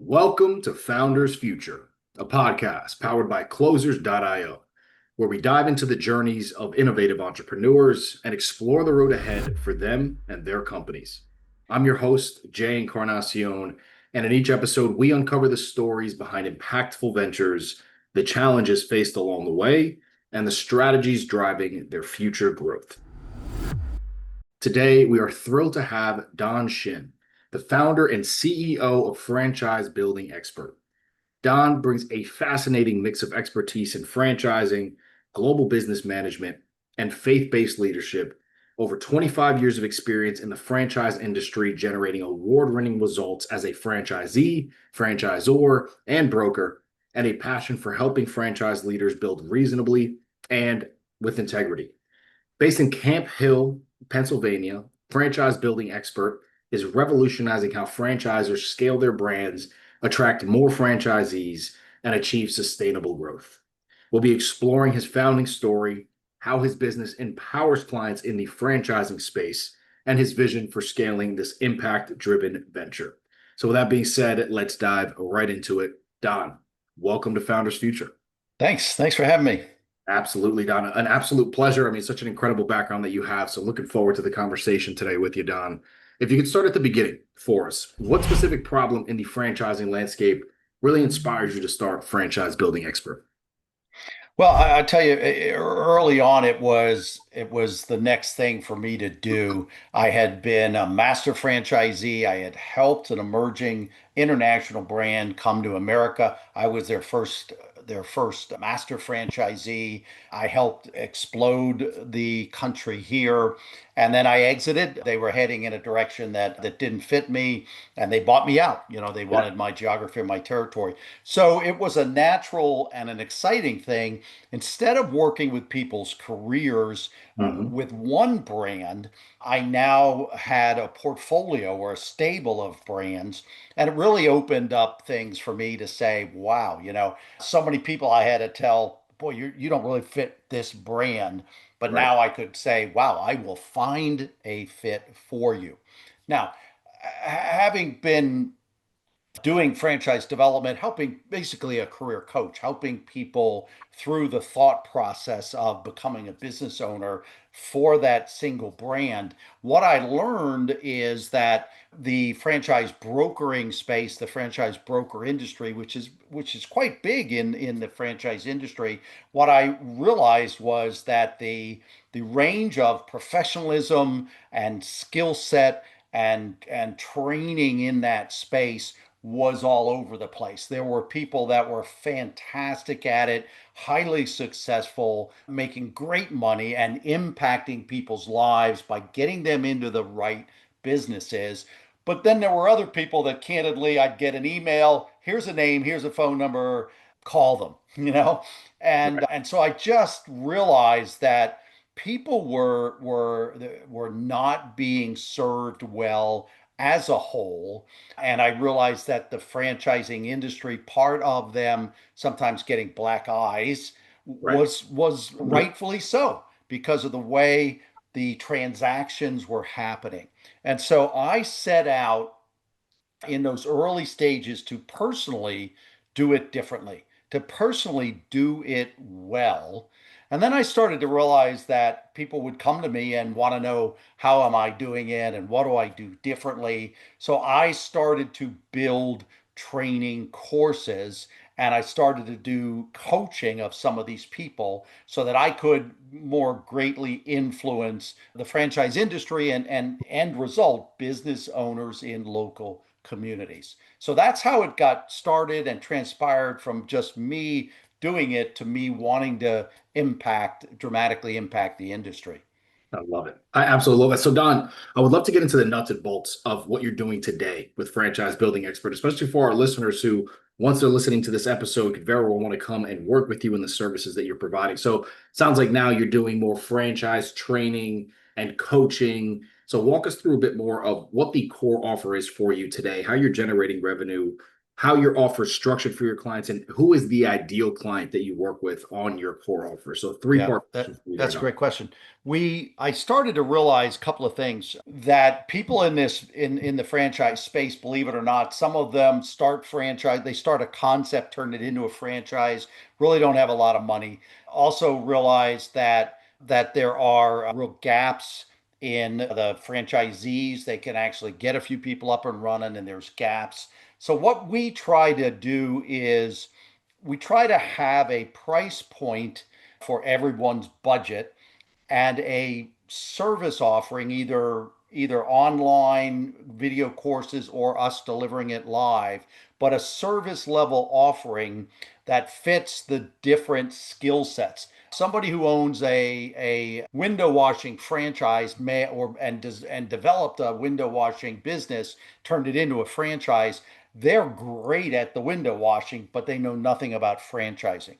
Welcome to Founders Future, a podcast powered by Closers.io, where we dive into the journeys of innovative entrepreneurs and explore the road ahead for them and their companies. I'm your host, Jay Encarnacion, and in each episode, we uncover the stories behind impactful ventures, the challenges faced along the way, and the strategies driving their future growth. Today, we are thrilled to have Don Schin, the founder and CEO of Franchise Building Expert. Don brings a fascinating mix of expertise in franchising, global business management, and faith-based leadership. Over 25 years of experience in the franchise industry, generating award-winning results as a franchisee, franchisor, and broker, and a passion for helping franchise leaders build reasonably and with integrity. Based in Camp Hill, Pennsylvania, Franchise Building Expert is revolutionizing how franchisers scale their brands, attract more franchisees, and achieve sustainable growth. We'll be exploring his founding story, how his business empowers clients in the franchising space, and his vision for scaling this impact-driven venture. So with that being said, let's dive right into it. Don, welcome to Founders Future. Thanks. Thanks for having me. Absolutely, Don. An absolute pleasure. I mean, such an incredible background that you have. So looking forward to the conversation today with you, Don. If you could start at the beginning for us, what specific problem in the franchising landscape really inspires you to start Franchise Building Expert? Well, I tell you, early on, it was the next thing for me to do. I had been a master franchisee. I had helped an emerging international brand come to America. I was their first master franchisee. I helped explode the country here, and then I exited. They were heading in a direction that didn't fit me, and they bought me out. They Yeah. wanted my geography and my territory. So it was a natural and an exciting thing. Instead of working with people's careers Hmm. with one brand, I now had a portfolio or a stable of brands. And it really opened up things for me to say, wow, so many people I had to tell, boy, you don't really fit this brand. But Right. now I could say, wow, I will find a fit for you. Now, having been doing franchise development, helping basically a career coach, helping people through the thought process of becoming a business owner for that single brand. What I learned is that the franchise brokering space, the franchise broker industry, which is quite big in the franchise industry, what I realized was that the range of professionalism and skill set and training in that space was all over the place. There were people that were fantastic at it, highly successful, making great money, and impacting people's lives by getting them into the right businesses. But then there were other people that candidly, I'd get an email, here's a name, here's a phone number, call them, Right. And so I just realized that people were not being served well as a whole. And I realized that the franchising industry, part of them sometimes getting black eyes, Right. was rightfully so because of the way the transactions were happening. And so I set out in those early stages to personally do it differently, to personally do it well. And then I started to realize that people would come to me and want to know, how am I doing it and what do I do differently? So I started to build training courses, and I started to do coaching of some of these people so that I could more greatly influence the franchise industry and end result business owners in local communities. So that's how it got started and transpired from just me doing it to me wanting to dramatically impact the industry. I love it. I absolutely love it. So, Don, I would love to get into the nuts and bolts of what you're doing today with Franchise Building Expert, especially for our listeners who, once they're listening to this episode, could very well want to come and work with you in the services that you're providing. So, sounds like now you're doing more franchise training and coaching. So, walk us through a bit more of what the core offer is for you today, how you're generating revenue, how your offer is structured for your clients, and who is the ideal client that you work with on your core offer. So three Yeah, part question for you there, that's a Don. great question. I started to realize a couple of things that people in this in the franchise space, believe it or not, some of them start franchise, they start a concept, turn it into a franchise, really don't have a lot of money. Also realize that there are real gaps in the franchisees. They can actually get a few people up and running, and there's gaps. So what we try to do is we try to have a price point for everyone's budget and a service offering, either online video courses or us delivering it live, but a service level offering that fits the different skill sets. Somebody who owns a window washing franchise may or and does and developed a window washing business, turned it into a franchise. They're great at the window washing, but they know nothing about franchising.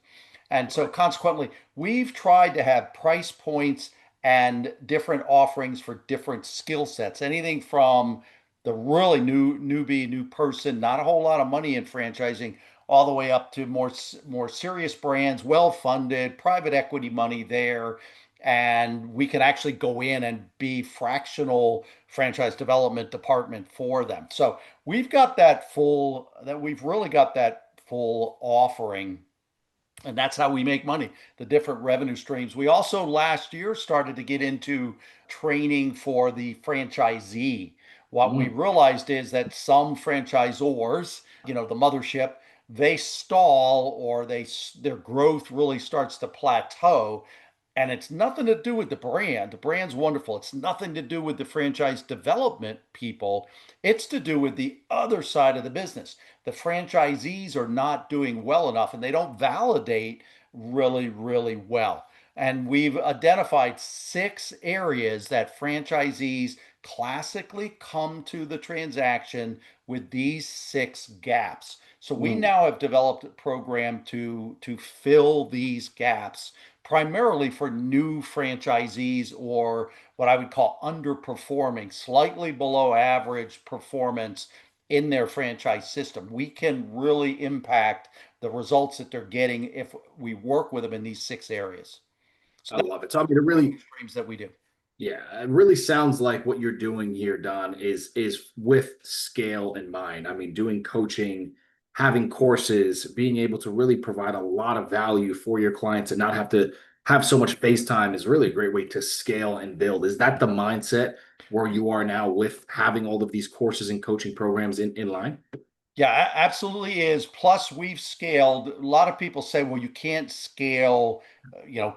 And so Right. consequently, we've tried to have price points and different offerings for different skill sets. Anything from the really new person, not a whole lot of money in franchising, all the way up to more serious brands, well funded, private equity money there, and we can actually go in and be fractional franchise development department for them. So we've really got that full offering, and that's how we make money, the different revenue streams. We also last year started to get into training for the franchisee. What we Mm. realized is that some franchisors, the mothership, they stall, or their growth really starts to plateau, and it's nothing to do with the brand. The brand's wonderful. It's nothing to do with the franchise development people. It's to do with the other side of the business. The franchisees are not doing well enough, and they don't validate really, really well. And we've identified 6 areas that franchisees classically come to the transaction with these 6 gaps. So we Mm. now have developed a program to fill these gaps, primarily for new franchisees, or what I would call underperforming, slightly below average performance in their franchise system. We can really impact the results that they're getting if we work with them in these 6 areas. So I that's love it. So I mean, the revenue streams that we do. yeah, it really sounds like what you're doing here, Don, is with scale in mind. I mean, doing coaching, having courses, being able to really provide a lot of value for your clients and not have to have so much face time is really a great way to scale and build. Is that the mindset where you are now with having all of these courses and coaching programs in line? Yeah, absolutely is. Plus, we've scaled. A lot of people say, well, you can't scale,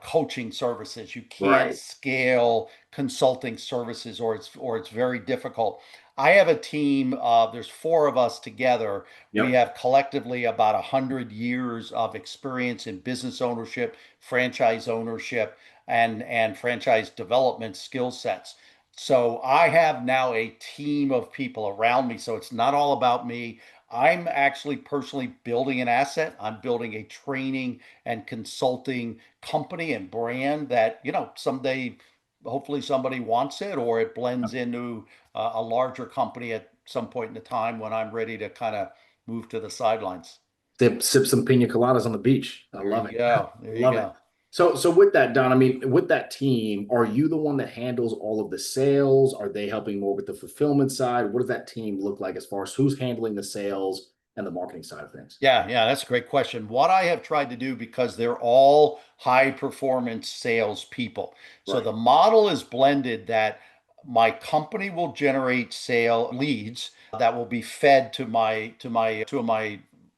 coaching services. You can't Right. scale consulting services, or it's very difficult. I have a team. There's 4 of us together. We Yep. have collectively about 100 years of experience in business ownership, franchise ownership, and franchise development skill sets. So I have now a team of people around me. So it's not all about me. I'm actually personally building an asset. I'm building a training and consulting company and brand that, someday, hopefully somebody wants it, or it blends into a larger company at some point in the time when I'm ready to kind of move to the sidelines. Sip some pina coladas on the beach. I There love you it. go. There you Love it. go. So with that, Don, I mean, with that team, are you the one that handles all of the sales? Are they helping more with the fulfillment side? What does that team look like as far as who's handling the sales and the marketing side of things? Yeah, that's a great question. What I have tried to do, because they're all high performance sales people. So Right. the model is blended that my company will generate sale leads that will be fed to my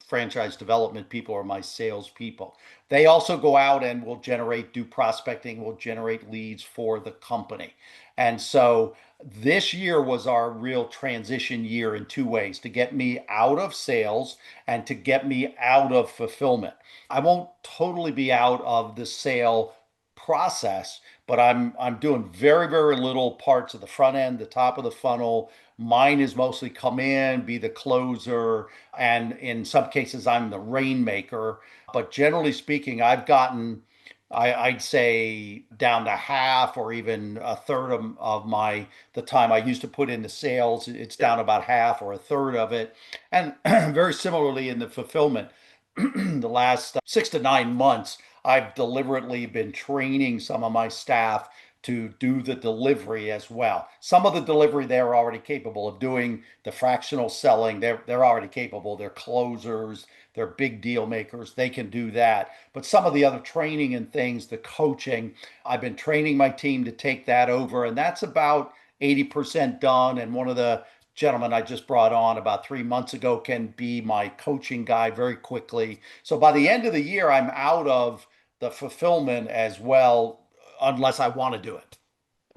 franchise development people, or my sales people. They also go out and will do prospecting, will generate leads for the company. And so this year was our real transition year in 2 ways: to get me out of sales and to get me out of fulfillment. I won't totally be out of the sale process, but I'm doing very, very little parts of the front end, the top of the funnel. Mine is mostly come in, be the closer, and in some cases I'm the rainmaker. But generally speaking, I've gotten I'd say down to half or even a third of my the time I used to put into sales. It's Yeah, down about half or a third of it. And very similarly in the fulfillment, the last 6 to 9 months, I've deliberately been training some of my staff to do the delivery as well. Some of the delivery they're already capable of doing. The fractional selling, they're already capable. They're closers, they're big deal makers. They can do that. But some of the other training and things, the coaching, I've been training my team to take that over, and that's about 80% done. And one of the gentlemen I just brought on about 3 months ago can be my coaching guy very quickly. So by the end of the year, I'm out of the fulfillment as well, unless I want to do it.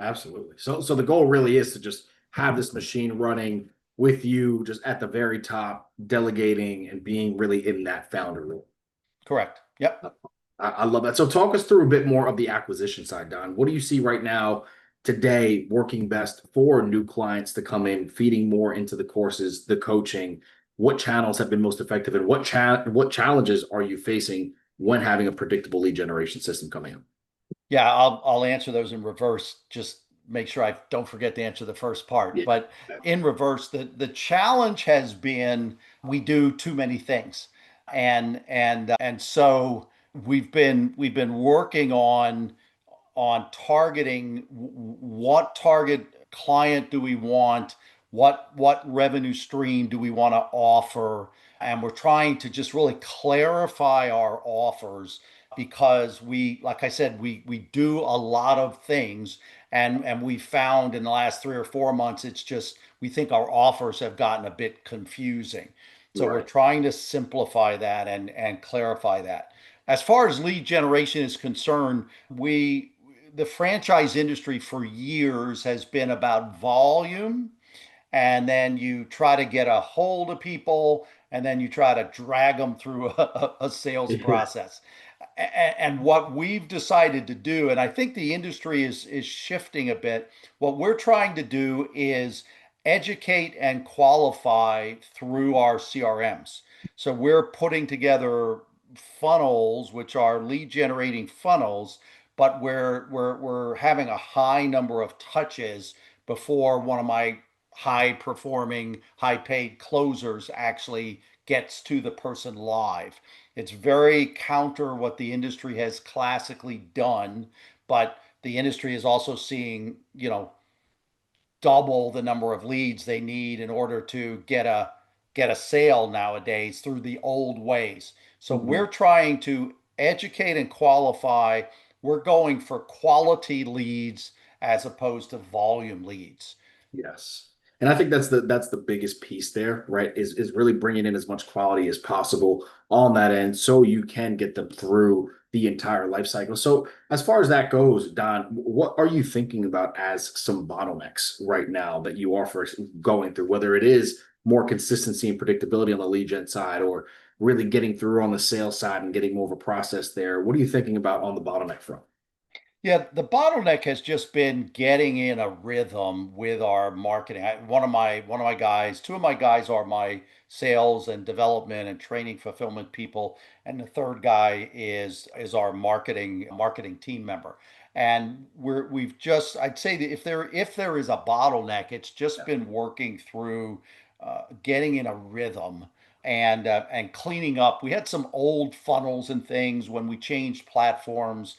absolutely. So the goal really is to just have this machine running with you just at the very top, delegating and being really in that founder role. Correct. Yep. I love that. So talk us through a bit more of the acquisition side, Don. What do you see right now today working best for new clients to come in, feeding more into the courses, the coaching? What channels have been most effective, and what challenges are you facing when having a predictable lead generation system coming in? Yeah, I'll answer those in reverse. Just make sure I don't forget to answer the first part. Yeah. But in reverse, the challenge has been we do too many things, and so we've been working on targeting what target client do we want, what revenue stream do we want to offer, and we're trying to just really clarify our offers because like I said, we do a lot of things, and we found in the last 3 or 4 months it's just we think our offers have gotten a bit confusing. So we're Right. trying to simplify that and clarify that. As far as lead generation is concerned, we the franchise industry for years has been about volume, and then you try to get a hold of people, and then you try to drag them through a sales Yeah. process. And what we've decided to do, and I think the industry is shifting a bit, what we're trying to do is educate and qualify through our CRMs. So we're putting together funnels, which are lead generating funnels, but we're having a high number of touches before one of my high performing, high paid closers actually gets to the person live. It's very counter what the industry has classically done, but the industry is also seeing, double the number of leads they need in order to get a sale nowadays through the old ways. So Mhm. we're trying to educate and qualify. We're going for quality leads as opposed to volume leads. Yes. And I think that's the biggest piece there, right? Is really bringing in as much quality as possible on that end so you can get them through the entire life cycle. So as far as that goes, Don, what are you thinking about as some bottlenecks right now that you are for going through, whether it is more consistency and predictability on the lead gen side or really getting through on the sales side and getting more of a process there? What are you thinking about on the bottleneck front? Yeah, the bottleneck has just been getting in a rhythm with our marketing. One of my guys, two of my guys are my sales and development and training fulfillment people, and the third guy is our marketing team member. And we've just I'd say that if there is a bottleneck, it's just been working through getting in a rhythm and cleaning up. We had some old funnels and things when we changed platforms,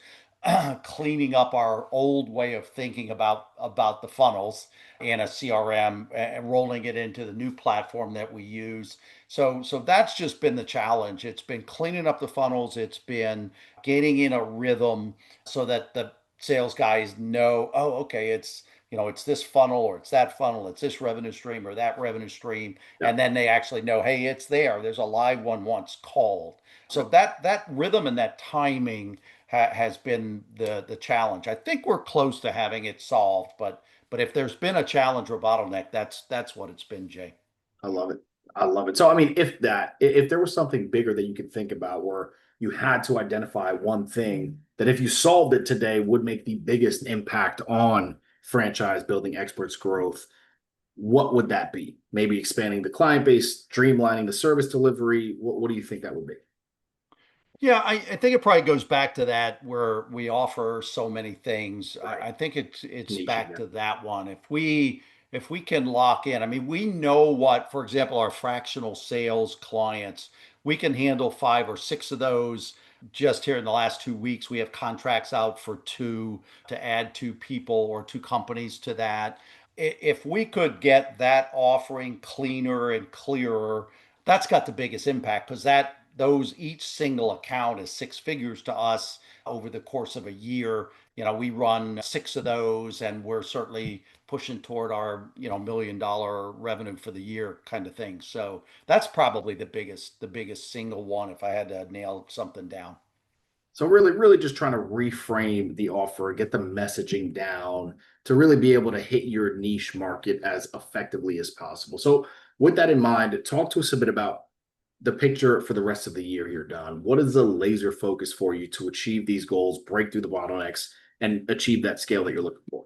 cleaning up our old way of thinking about the funnels in a CRM and rolling it into the new platform that we use. So that's just been the challenge. It's been cleaning up the funnels. It's been getting in a rhythm so that the sales guys know, oh, okay, it's this funnel or it's that funnel, it's this revenue stream or that revenue stream, Yeah. and then they actually know, hey, it's there. There's a live one once called. So Yeah. that rhythm and that timing has been the challenge. I think we're close to having it solved, but if there's been a challenge or bottleneck, that's what it's been, Jay. I love it. I love it. So, I mean, if there was something bigger that you could think about where you had to identify one thing that if you solved it today would make the biggest impact on franchise building experts growth, what would that be? Maybe expanding the client base, streamlining the service delivery. What do you think that would be? Yeah, I think it probably goes back to that where we offer so many things. Right. I think it's Niche back again. to that one. If we can lock in, I mean, we know what, for example, our fractional sales clients, we can handle 5 or 6 of those. Just here in the last 2 weeks, we have contracts out for two to add 2 people or 2 companies to that. If we could get that offering cleaner and clearer, that's got the biggest impact because that those each single account is 6 figures to us over the course of a year. We run 6 of those, and we're certainly pushing toward our $1 million revenue for the year kind of thing. So that's probably the biggest single one if I had to nail something down. So really, really just trying to reframe the offer, get the messaging down to really be able to hit your niche market as effectively as possible. So with that in mind, talk to us a bit about the picture for the rest of the year here, Don. What is the laser focus for you to achieve these goals, break through the bottlenecks, and achieve that scale that you're looking for?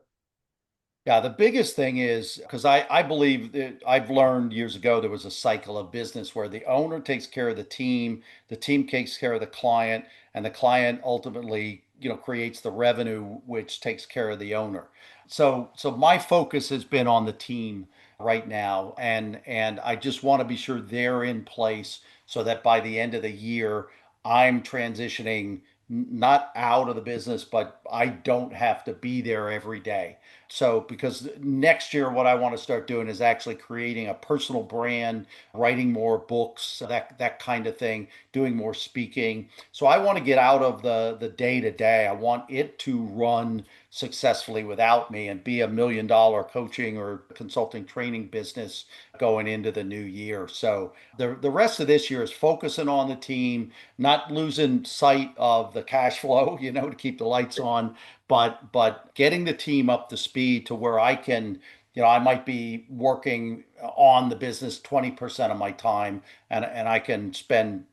Yeah, the biggest thing is because I believe that I've learned years ago there was a cycle of business where the owner takes care of the team takes care of the client, and the client ultimately, creates the revenue which takes care of the owner. So my focus has been on the team right now, and I just want to be sure they're in place so that by the end of the year, I'm transitioning not out of the business, but I don't have to be there every day. So, because next year, what I want to start doing is actually creating a personal brand, writing more books, that kind of thing, doing more speaking. So, I want to get out of the day to day. I want it to run successfully without me and be $1 million coaching or consulting training business going into the new year. So, the rest of this year is focusing on the team, not losing sight of the cash flow, to keep the lights on, but getting the team up to speed to where I can, I might be working on the business 20% of my time, and I can spend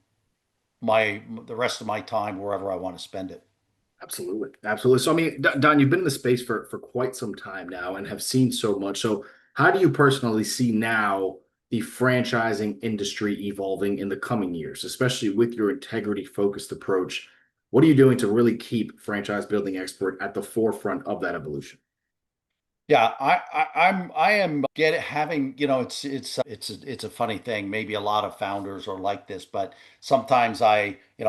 the rest of my time wherever I want to spend it. Absolutely. Absolutely. So, I mean, Don, you've been in the space for quite some time now and have seen so much. So, how do you personally see now the franchising industry evolving in the coming years, especially with your integrity focused approach? What are you doing to really keep Franchise Building Expert at the forefront of that evolution? Yeah, I am get having, it's a funny thing. Maybe a lot of founders are like this, but sometimes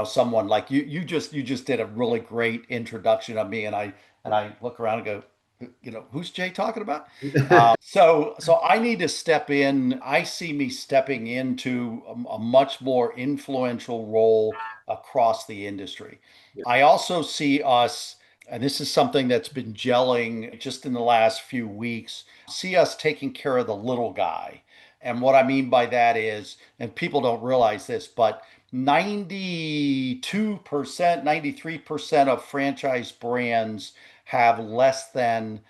someone like you just did a really great introduction of me, and I look around and go, who's Jay talking about? So I need to step in. I see me stepping into a much more influential role across the industry. Yeah. I also see us, and this is something that's been gelling just in the last few weeks, see us taking care of the little guy. And what I mean by that is, and people don't realize this, but 92%, 93% of franchise brands have less than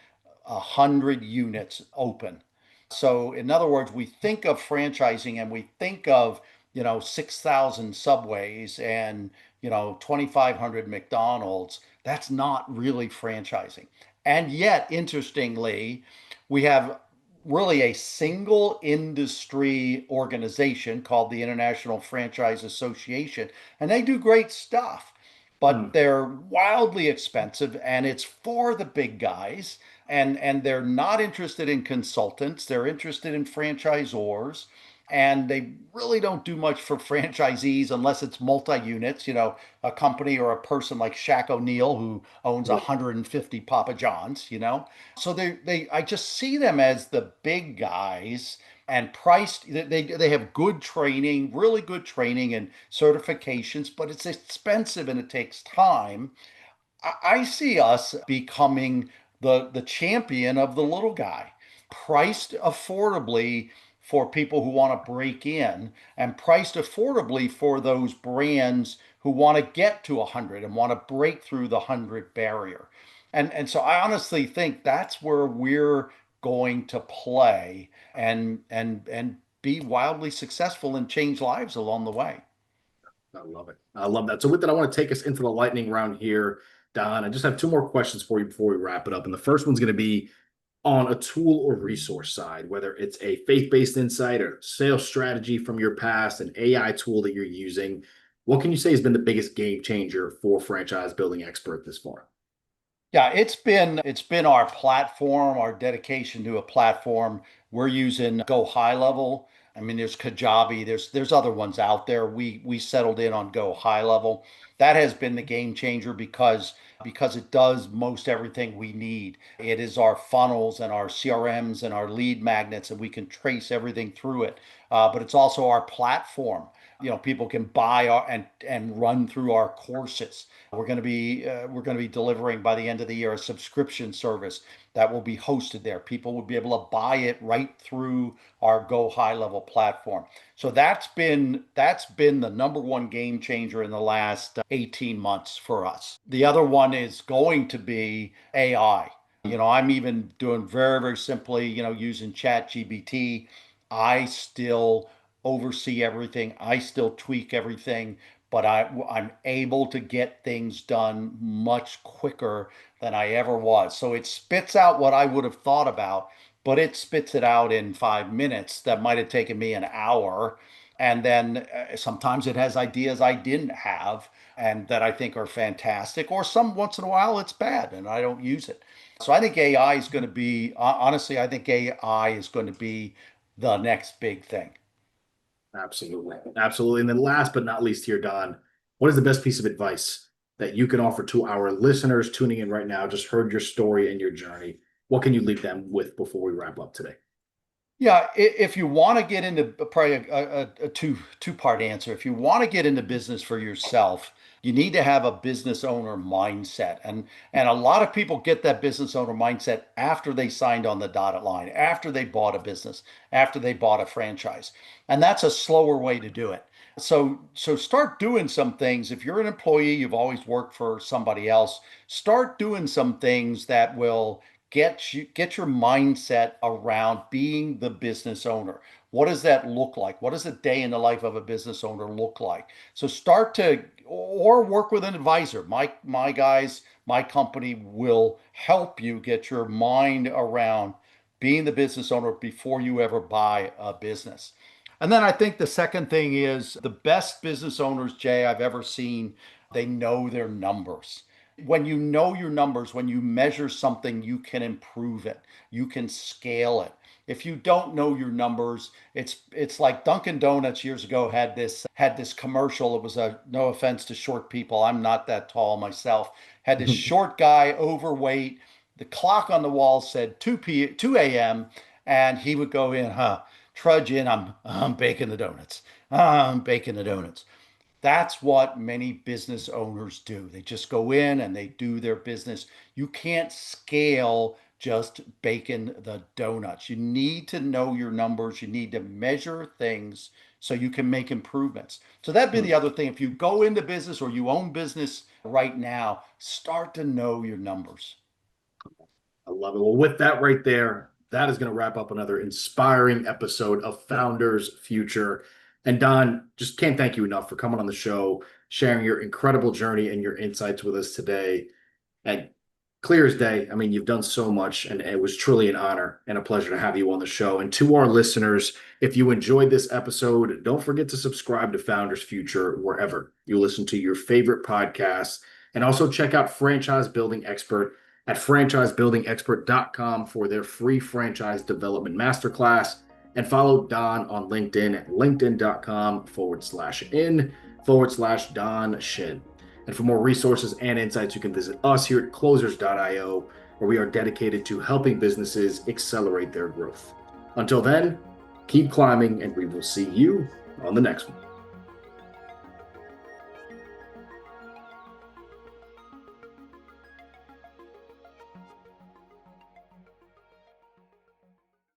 100 units open. So, in other words, we think of franchising and we think of, 6,000 Subways and, 2,500 McDonald's. That's not really franchising. And yet, interestingly, we have really a single industry organization called the International Franchise Association, and they do great stuff, but Mm. they're wildly expensive and it's for the big guys, and they're not interested in consultants, they're interested in franchisors, and they really don't do much for franchisees unless it's multi-units, a company or a person like Shaq O'Neal who owns Yeah. 150 Papa Johns. So I just see them as the big guys, and priced, they have good training, really good training and certifications, but it's expensive and it takes time. I see us becoming the champion of the little guy, priced affordably for people who want to break in, and priced affordably for those brands who want to get to 100 and want to break through the 100 barrier. And so I honestly think that's where we're going to play and be wildly successful and change lives along the way. I love it. I love that. So, with that, I want to take us into the lightning round here, Don. I just have two more questions for you before we wrap it up. And the first one's going to be on a tool or resource side, whether it's a faith based insight or sales strategy from your past, an AI tool that you're using. What can you say has been the biggest game changer for franchise building expert this far? Yeah, it's been our platform, our dedication to a platform. We're using Go High Level. I mean, there's Kajabi, there's other ones out there. We settled in on Go High Level. That has been the game changer because it does most everything we need. It is our funnels and our CRMs and our lead magnets, and we can trace everything through it. But it's also our platform. People can buy and run through our courses. We're going to be delivering by the end of the year a subscription service that will be hosted there. People will be able to buy it right through our Go High Level platform. So that's been the number one game changer in the last 18 months for us. The other one is going to be AI. I'm even doing very, very simply, using Chat GBT. I still oversee everything. I still tweak everything, but I'm able to get things done much quicker than I ever was. So it spits out what I would have thought about, but it spits it out in 5 minutes that might have taken me an hour. And then sometimes it has ideas I didn't have and that I think are fantastic, or some once in a while it's bad and I don't use it. So I think AI is going to be, honestly, I think AI is going to be the next big thing. Absolutely. Absolutely. And then last but not least here, Don, what is the best piece of advice that you can offer to our listeners tuning in right now? Just heard your story and your journey. What can you leave them with before we wrap up today? Yeah, if you want to get into probably a two-part answer, if you want to get into business for yourself, you need to have a business owner mindset, and a lot of people get that business owner mindset after they signed on the dotted line, after they bought a business, after they bought a franchise, and that's a slower way to do it. So start doing some things. If you're an employee, you've always worked for somebody else, start doing some things that will get your mindset around being the business owner. What does that look like? What does a day in the life of a business owner look like? So start to or work with an advisor. My guys, my company will help you get your mind around being the business owner before you ever buy a business. And then I think the second thing is the best business owners, Jay, I've ever seen, they know their numbers. When you know your numbers, when you measure something, you can improve it. You can scale it. If you don't know your numbers, it's like Dunkin' Donuts years ago had this commercial. It was a no offense to short people. I'm not that tall myself. Had this short guy, overweight. The clock on the wall said 2 a.m. and he would go in, trudge in. I'm baking the donuts. I'm baking the donuts. That's what many business owners do. They just go in and they do their business. You can't scale just baking the donuts. You need to know your numbers. You need to measure things so you can make improvements. So that'd be the other thing. If you go into business or you own business right now, start to know your numbers. I love it. Well, with that right there, that is going to wrap up another inspiring episode of Founders Future. And Don, just can't thank you enough for coming on the show, sharing your incredible journey and your insights with us today. And clear as day, I mean, you've done so much, and it was truly an honor and a pleasure to have you on the show. And to our listeners, if you enjoyed this episode, don't forget to subscribe to Founders Future wherever you listen to your favorite podcasts. And also check out Franchise Building Expert at franchisebuildingexpert.com for their free franchise development masterclass. And follow Don on LinkedIn at linkedin.com/in/Don Schin. And for more resources and insights, you can visit us here at closers.io, where we are dedicated to helping businesses accelerate their growth. Until then, keep climbing, and we will see you on the next one.